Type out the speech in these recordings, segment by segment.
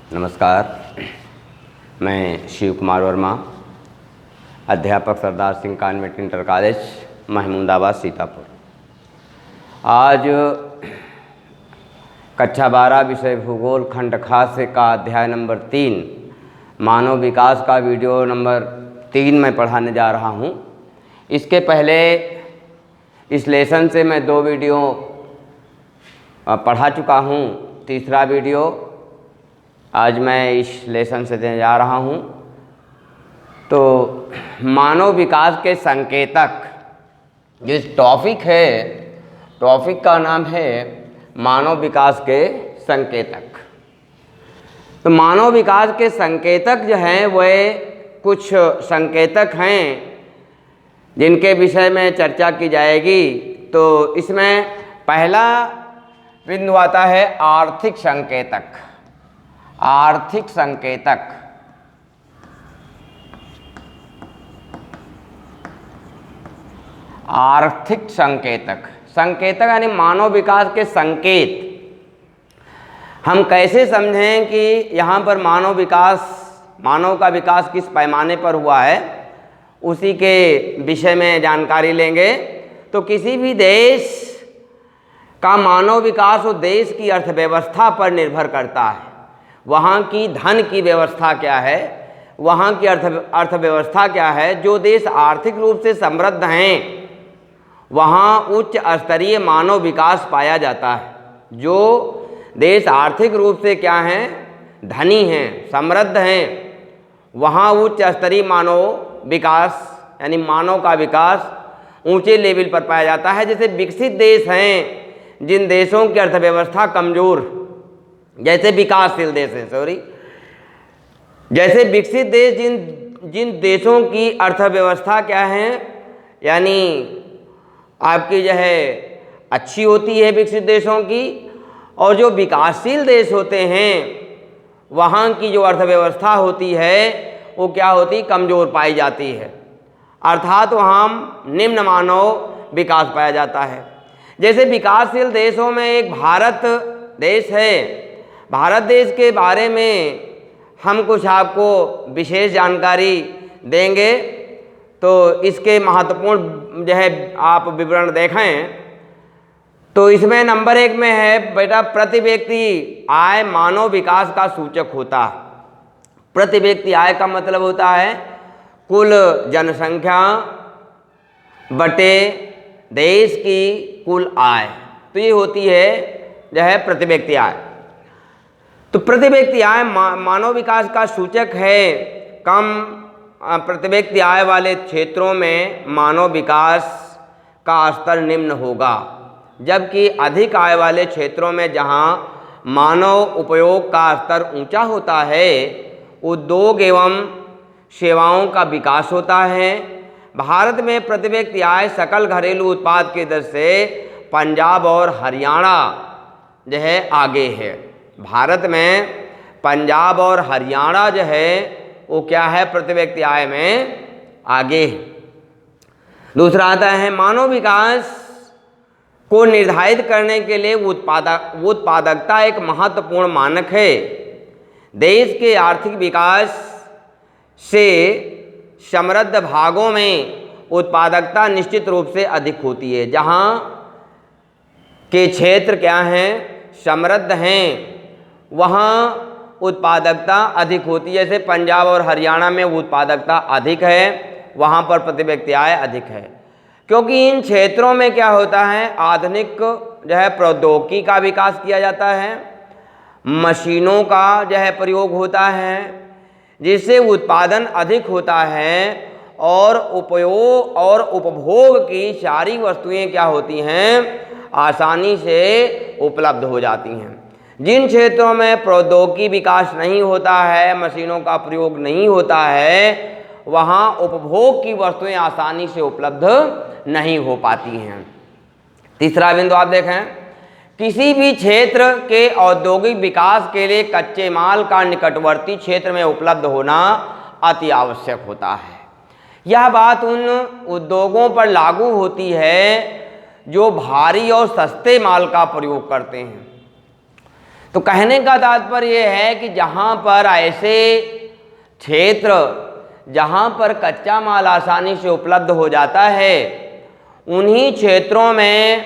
नमस्कार, मैं शिव कुमार वर्मा, अध्यापक Sardar Singh convent inter college Mahmudabad Sitapur. आज कक्षा 12 विषय भूगोल खंड खास का अध्याय नंबर 3 मानव विकास का वीडियो नंबर 3 में पढ़ाने जा रहा हूँ। इसके पहले इस लेसन से मैं 2 वीडियो पढ़ा चुका हूँ। तीसरा वीडियो आज मैं इस लेसन से देने जा रहा हूँ। तो मानव विकास के संकेतक, जो टॉपिक है, टॉपिक का नाम है मानव विकास के संकेतक। तो मानव विकास के संकेतक जो हैं वह कुछ संकेतक हैं जिनके विषय में चर्चा की जाएगी। तो इसमें पहला बिंदु आता है आर्थिक संकेतक। आर्थिक संकेतक, आर्थिक संकेतक, संकेतक यानी मानव विकास के संकेत। हम कैसे समझें कि यहाँ पर मानव का विकास किस पैमाने पर हुआ है, उसी के विषय में जानकारी लेंगे। तो किसी भी देश का मानव विकास उस देश की अर्थव्यवस्था पर निर्भर करता है। वहाँ की धन की व्यवस्था क्या है, वहाँ की अर्थव्यवस्था क्या है। जो देश आर्थिक रूप से समृद्ध हैं वहाँ उच्च स्तरीय मानव विकास पाया जाता है। जो देश आर्थिक रूप से क्या हैं, धनी हैं, समृद्ध हैं, वहाँ उच्च स्तरीय मानव विकास यानी मानव का विकास ऊंचे लेवल पर पाया जाता है। जैसे विकसित देश हैं, जिन देशों की अर्थव्यवस्था कमज़ोर, जैसे विकासशील देश हैं, जैसे विकसित देश जिन देशों की अर्थव्यवस्था क्या है, यानी आपकी जो है अच्छी होती है विकसित देशों की, और जो विकासशील देश होते हैं वहाँ की जो अर्थव्यवस्था होती है वो क्या होती, कमज़ोर पाई जाती है। अर्थात वहाँ निम्न मानव विकास पाया जाता है। जैसे विकासशील देशों में एक भारत देश है। भारत देश के बारे में हम कुछ आपको विशेष जानकारी देंगे। तो इसके महत्वपूर्ण जो है आप विवरण देखें तो इसमें नंबर 1 में है बेटा, प्रति व्यक्ति आय मानव विकास का सूचक होता है। प्रति व्यक्ति आय का मतलब होता है कुल जनसंख्या बटे देश की कुल आय। तो ये होती है जो है प्रति व्यक्ति आय। तो प्रति व्यक्ति आय मानव विकास का सूचक है। कम प्रति व्यक्ति आय वाले क्षेत्रों में मानव विकास का स्तर निम्न होगा, जबकि अधिक आय वाले क्षेत्रों में जहां मानव उपयोग का स्तर ऊंचा होता है, उद्योग एवं सेवाओं का विकास होता है। भारत में प्रति व्यक्ति आय सकल घरेलू उत्पाद के दर से पंजाब और हरियाणा जो है आगे है। भारत में पंजाब और हरियाणा जो है वो क्या है, प्रति व्यक्ति आय में आगे है। दूसरा आता है मानव विकास को निर्धारित करने के लिए उत्पादकता एक महत्वपूर्ण मानक है। देश के आर्थिक विकास से समृद्ध भागों में उत्पादकता निश्चित रूप से अधिक होती है। जहाँ के क्षेत्र क्या हैं, समृद्ध हैं, वहाँ उत्पादकता अधिक होती है। जैसे पंजाब और हरियाणा में उत्पादकता अधिक है, वहाँ पर प्रति व्यक्ति आय अधिक है, क्योंकि इन क्षेत्रों में क्या होता है, आधुनिक जो है प्रौद्योगिकी का विकास किया जाता है, मशीनों का जो है प्रयोग होता है, जिससे उत्पादन अधिक होता है और उपयोग और उपभोग की सारी वस्तुएं क्या होती हैं, आसानी से उपलब्ध हो जाती हैं। जिन क्षेत्रों में प्रौद्योगिकी विकास नहीं होता है, मशीनों का प्रयोग नहीं होता है, वहाँ उपभोग की वस्तुएं आसानी से उपलब्ध नहीं हो पाती हैं। तीसरा बिंदु आप देखें, किसी भी क्षेत्र के औद्योगिक विकास के लिए कच्चे माल का निकटवर्ती क्षेत्र में उपलब्ध होना अति आवश्यक होता है। यह बात उन उद्योगों पर लागू होती है जो भारी और सस्ते माल का प्रयोग करते हैं। तो कहने का तात्पर्य यह है कि जहाँ पर ऐसे क्षेत्र जहाँ पर कच्चा माल आसानी से उपलब्ध हो जाता है, उन्हीं क्षेत्रों में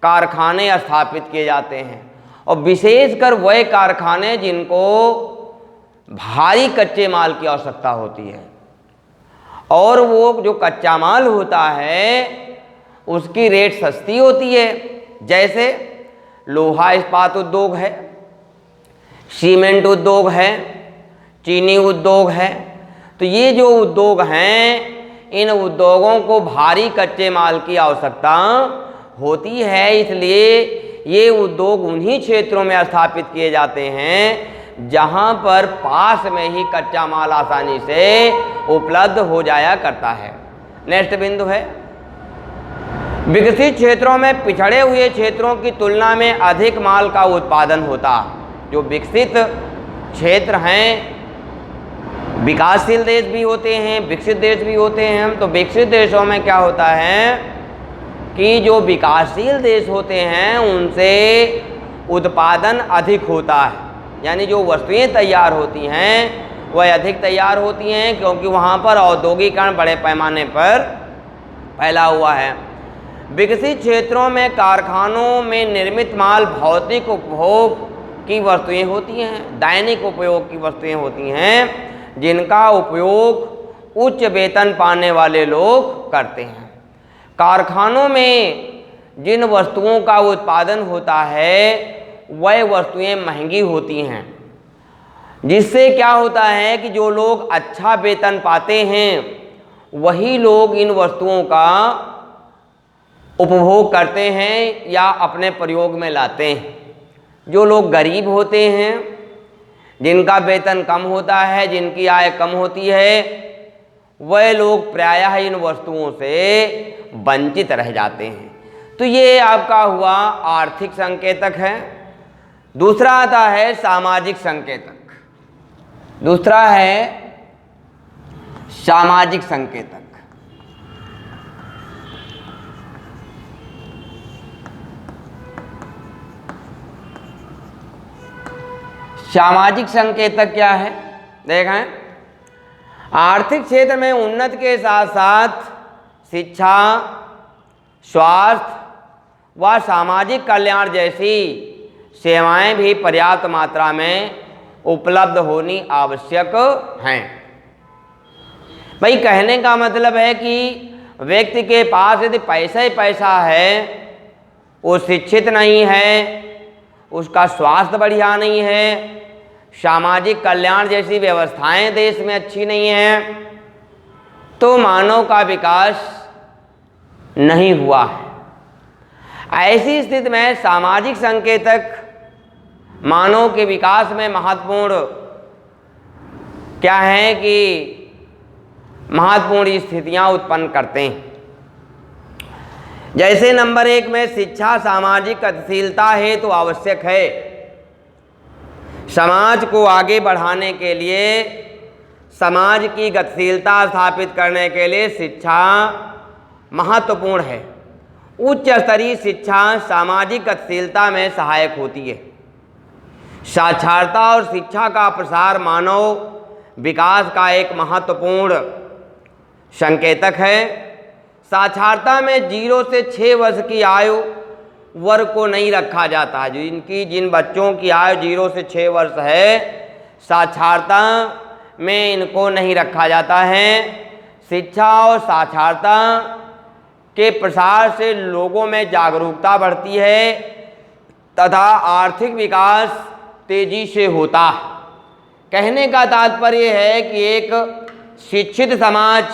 कारखाने स्थापित किए जाते हैं, और विशेषकर वह कारखाने जिनको भारी कच्चे माल की आवश्यकता होती है, और वो जो कच्चा माल होता है उसकी रेट सस्ती होती है। जैसे लोहा इस्पात उद्योग है, सीमेंट उद्योग है, चीनी उद्योग है। तो ये जो उद्योग हैं, इन उद्योगों को भारी कच्चे माल की आवश्यकता होती है, इसलिए ये उद्योग उन्हीं क्षेत्रों में स्थापित किए जाते हैं जहाँ पर पास में ही कच्चा माल आसानी से उपलब्ध हो जाया करता है। नेक्स्ट बिंदु है, विकसित क्षेत्रों में पिछड़े हुए क्षेत्रों की तुलना में अधिक माल का उत्पादन होता। जो विकसित क्षेत्र हैं, विकासशील देश भी होते हैं, विकसित देश भी होते हैं। तो विकसित देशों में क्या होता है कि जो विकासशील देश होते हैं उनसे उत्पादन अधिक होता है, यानी जो वस्तुएं तैयार होती हैं वह अधिक तैयार होती हैं, क्योंकि वहाँ पर औद्योगिकरण बड़े पैमाने पर फैला हुआ है। विकसित क्षेत्रों में कारखानों में निर्मित माल भौतिक उपभोग की वस्तुएं होती हैं, दैनिक उपयोग की वस्तुएं होती हैं, जिनका उपयोग उच्च वेतन पाने वाले लोग करते हैं। कारखानों में जिन वस्तुओं का उत्पादन होता है वह वस्तुएं महंगी होती हैं, जिससे क्या होता है कि जो लोग अच्छा वेतन पाते हैं वही लोग इन वस्तुओं का उपभोग करते हैं या अपने प्रयोग में लाते हैं। जो लोग गरीब होते हैं, जिनका वेतन कम होता है, जिनकी आय कम होती है, वह लोग प्रायः इन वस्तुओं से वंचित रह जाते हैं। तो ये आपका हुआ आर्थिक संकेतक है। दूसरा आता है सामाजिक संकेतक। दूसरा है सामाजिक संकेतक। सामाजिक संकेतक क्या है? देखें, आर्थिक क्षेत्र में उन्नति के साथ साथ शिक्षा, स्वास्थ्य व सामाजिक कल्याण जैसी सेवाएं भी पर्याप्त मात्रा में उपलब्ध होनी आवश्यक हैं। भाई कहने का मतलब है कि व्यक्ति के पास यदि पैसा ही पैसा है, वो शिक्षित नहीं है, उसका स्वास्थ्य बढ़िया नहीं है, सामाजिक कल्याण जैसी व्यवस्थाएं देश में अच्छी नहीं हैं, तो मानव का विकास नहीं हुआ है। ऐसी स्थिति में सामाजिक संकेतक मानव के विकास में महत्वपूर्ण क्या है कि महत्वपूर्ण स्थितियां उत्पन्न करते हैं। जैसे नंबर 1 में शिक्षा सामाजिक गतिशीलता हेतु आवश्यक है। समाज को आगे बढ़ाने के लिए, समाज की गतिशीलता स्थापित करने के लिए शिक्षा महत्वपूर्ण है। उच्च स्तरीय शिक्षा सामाजिक गतिशीलता में सहायक होती है। साक्षरता और शिक्षा का प्रसार मानव विकास का एक महत्वपूर्ण संकेतक है। साक्षरता में 0 से 6 वर्ष की आयु वर्ग को नहीं रखा जाता है। जिन बच्चों की आयु 0 से 6 वर्ष है, साक्षरता में इनको नहीं रखा जाता है। शिक्षा और साक्षरता के प्रसार से लोगों में जागरूकता बढ़ती है तथा आर्थिक विकास तेजी से होता है। कहने का तात्पर्य है कि एक शिक्षित समाज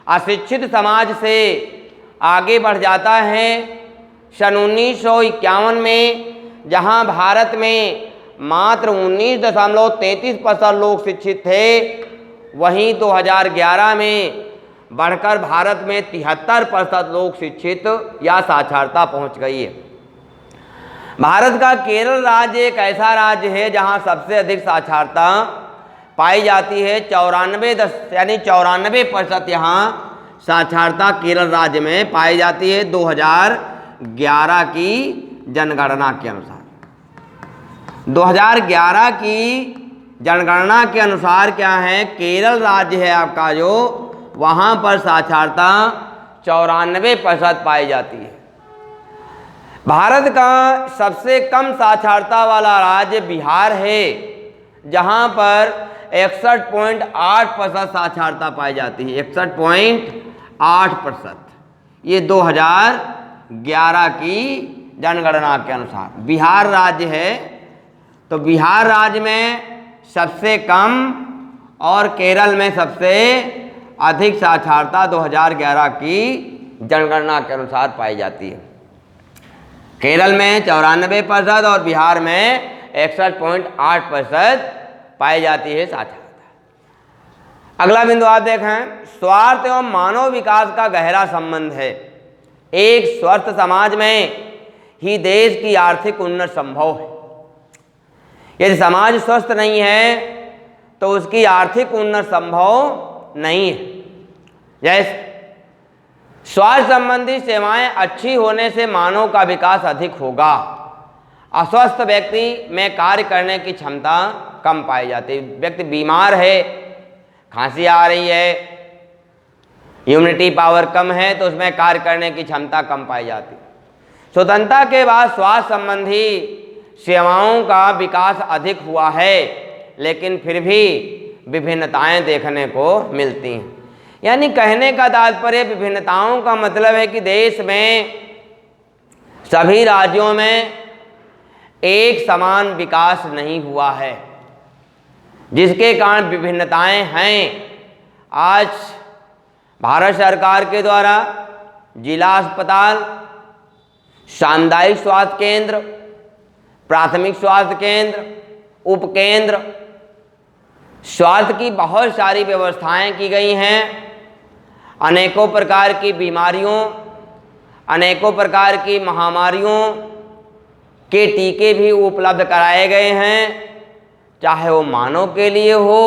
अशिक्षित समाज से आगे बढ़ जाता है। सन 1951 में जहां भारत में मात्र 19.33% लोग शिक्षित थे, वहीं 2011 में बढ़कर भारत में 73% लोग शिक्षित या साक्षरता पहुंच गई है। भारत का केरल राज्य एक ऐसा राज्य है जहां सबसे अधिक साक्षरता पाई जाती है। 94% यहाँ साक्षरता केरल राज्य में पाई जाती है 2011 की जनगणना के अनुसार। 2011 की जनगणना के अनुसार क्या है, केरल राज्य है आपका जो, वहाँ पर साक्षरता 94% पाई जाती है। भारत का सबसे कम साक्षरता वाला राज्य बिहार है, जहाँ पर 61.8% साक्षरता पाई जाती है। 61.8%, ये 2011 की जनगणना के अनुसार बिहार राज्य है। तो बिहार राज्य में सबसे कम और केरल में सबसे अधिक साक्षरता 2011 की जनगणना के अनुसार पाई जाती है। केरल में 94% और बिहार में 61.8% पाई जाती है साक्षरता। अगला बिंदु आप देखें, स्वार्थ एवं मानव विकास का गहरा संबंध है। एक स्वस्थ समाज में ही देश की आर्थिक उन्नति संभव है। यदि समाज स्वस्थ नहीं है तो उसकी आर्थिक उन्नति संभव नहीं है। जैसे स्वास्थ्य संबंधी सेवाएं अच्छी होने से मानव का विकास अधिक होगा। अस्वस्थ व्यक्ति में कार्य करने की क्षमता कम पाई जाती है। व्यक्ति बीमार है, खांसी आ रही है, इम्यूनिटी पावर कम है, तो उसमें कार्य करने की क्षमता कम पाई जाती है। स्वतंत्रता के बाद स्वास्थ्य संबंधी सेवाओं का विकास अधिक हुआ है, लेकिन फिर भी विभिन्नताएं देखने को मिलती हैं। यानी कहने का तात्पर्य विभिन्नताओं का मतलब है कि देश में सभी राज्यों में एक समान विकास नहीं हुआ है, जिसके कारण विभिन्नताएं हैं। आज भारत सरकार के द्वारा जिला अस्पताल, सामुदायिक स्वास्थ्य केंद्र, प्राथमिक स्वास्थ्य केंद्र, उपकेंद्र, स्वास्थ्य की बहुत सारी व्यवस्थाएं की गई हैं। अनेकों प्रकार की बीमारियों, अनेकों प्रकार की महामारियों के टीके भी उपलब्ध कराए गए हैं, चाहे वो मानव के लिए हो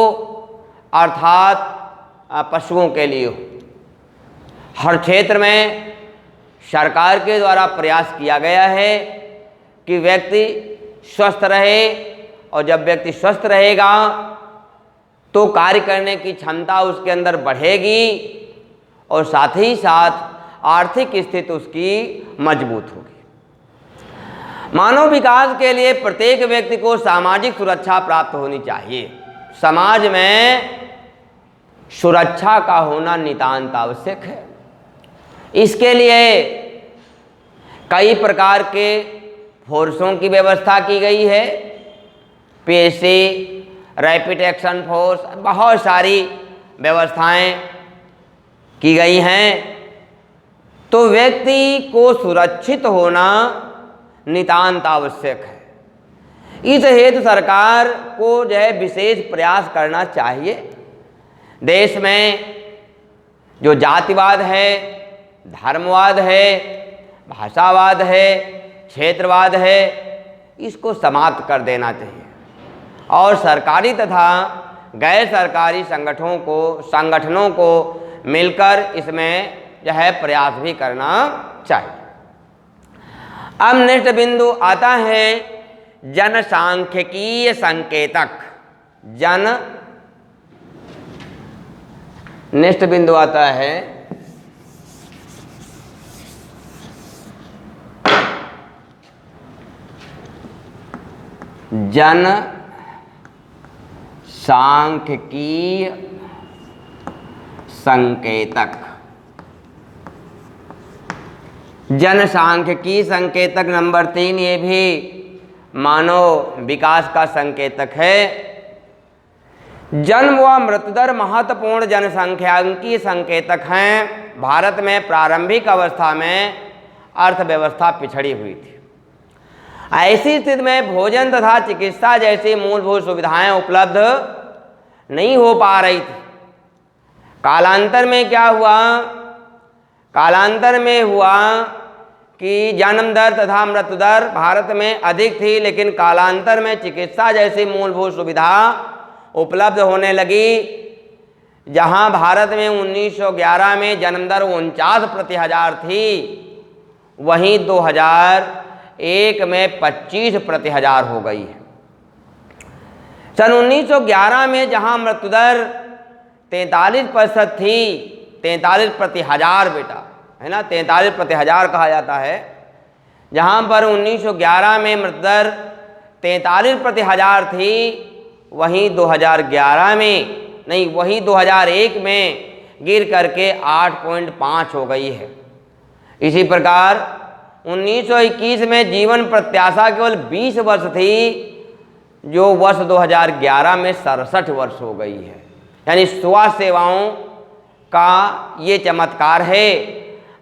अर्थात पशुओं के लिए हो। हर क्षेत्र में सरकार के द्वारा प्रयास किया गया है कि व्यक्ति स्वस्थ रहे, और जब व्यक्ति स्वस्थ रहेगा तो कार्य करने की क्षमता उसके अंदर बढ़ेगी और साथ ही साथ आर्थिक स्थिति उसकी मजबूत होगी। मानव विकास के लिए प्रत्येक व्यक्ति को सामाजिक सुरक्षा प्राप्त होनी चाहिए। समाज में सुरक्षा का होना नितांत आवश्यक है। इसके लिए कई प्रकार के फोर्सों की व्यवस्था की गई है। पीएससी, रैपिड एक्शन फोर्स, बहुत सारी व्यवस्थाएं की गई हैं। तो व्यक्ति को सुरक्षित होना नितांत आवश्यक है। इस हेतु सरकार को जो है विशेष प्रयास करना चाहिए। देश में जो जातिवाद है, धर्मवाद है, भाषावाद है, क्षेत्रवाद है, इसको समाप्त कर देना चाहिए और सरकारी तथा गैर सरकारी संगठनों को मिलकर इसमें जो है प्रयास भी करना चाहिए। अब नेक्स्ट बिंदु आता है जनसांख्यिकीय संकेतक। नेक्स्ट बिंदु आता है जनसांख्यिकीय संकेतक। जनसांख्यिकीय संकेतक नंबर 3, ये भी मानव विकास का संकेतक है। जन्म व मृत्यु दर महत्वपूर्ण जनसंख्यांकीय संकेतक हैं। भारत में प्रारंभिक अवस्था में अर्थव्यवस्था पिछड़ी हुई थी। ऐसी स्थिति में भोजन तथा चिकित्सा जैसी मूलभूत सुविधाएं उपलब्ध नहीं हो पा रही थी। कालांतर में क्या हुआ? कालांतर में हुआ कि जन्म दर तथा मृत्यु दर भारत में अधिक थी, लेकिन कालांतर में चिकित्सा जैसी मूलभूत सुविधा उपलब्ध होने लगी। जहां भारत में 1911 में जन्म दर 49 प्रति हजार थी, वहीं 2001 में 25 प्रति हजार हो गई है। सन 1911 में जहाँ मृत्यु दर 43% थी, 43 प्रति हजार बेटा, है ना, 43 प्रति हजार कहा जाता है, जहाँ पर 1911 में मृत्यु दर 43 प्रति हजार थी, वहीं 2011 में नहीं, वहीं 2001 में गिर करके 8.5 हो गई है। इसी प्रकार 1921 में जीवन प्रत्याशा केवल 20 वर्ष थी, जो वर्ष 2011 में 67 वर्ष हो गई है। यानी स्वास्थ्य सेवाओं का ये चमत्कार है।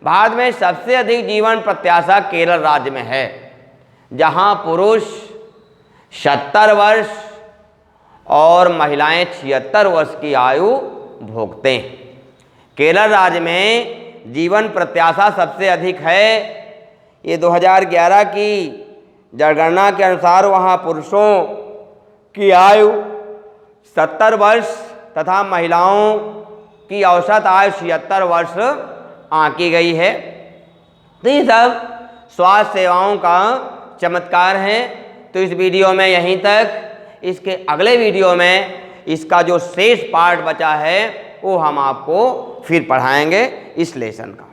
भारत में सबसे अधिक जीवन प्रत्याशा केरल राज्य में है, जहाँ पुरुष 70 वर्ष और महिलाएं 76 वर्ष की आयु भोगते हैं। केरल राज्य में जीवन प्रत्याशा सबसे अधिक है। ये 2011 की जनगणना के अनुसार वहाँ पुरुषों की आयु 70 वर्ष तथा महिलाओं की औसत आयु 76 वर्ष आंकी गई है। तो ये सब स्वास्थ्य सेवाओं का चमत्कार है। तो इस वीडियो में यहीं तक। इसके अगले वीडियो में इसका जो शेष पार्ट बचा है वो हम आपको फिर पढ़ाएंगे इस लेसन का।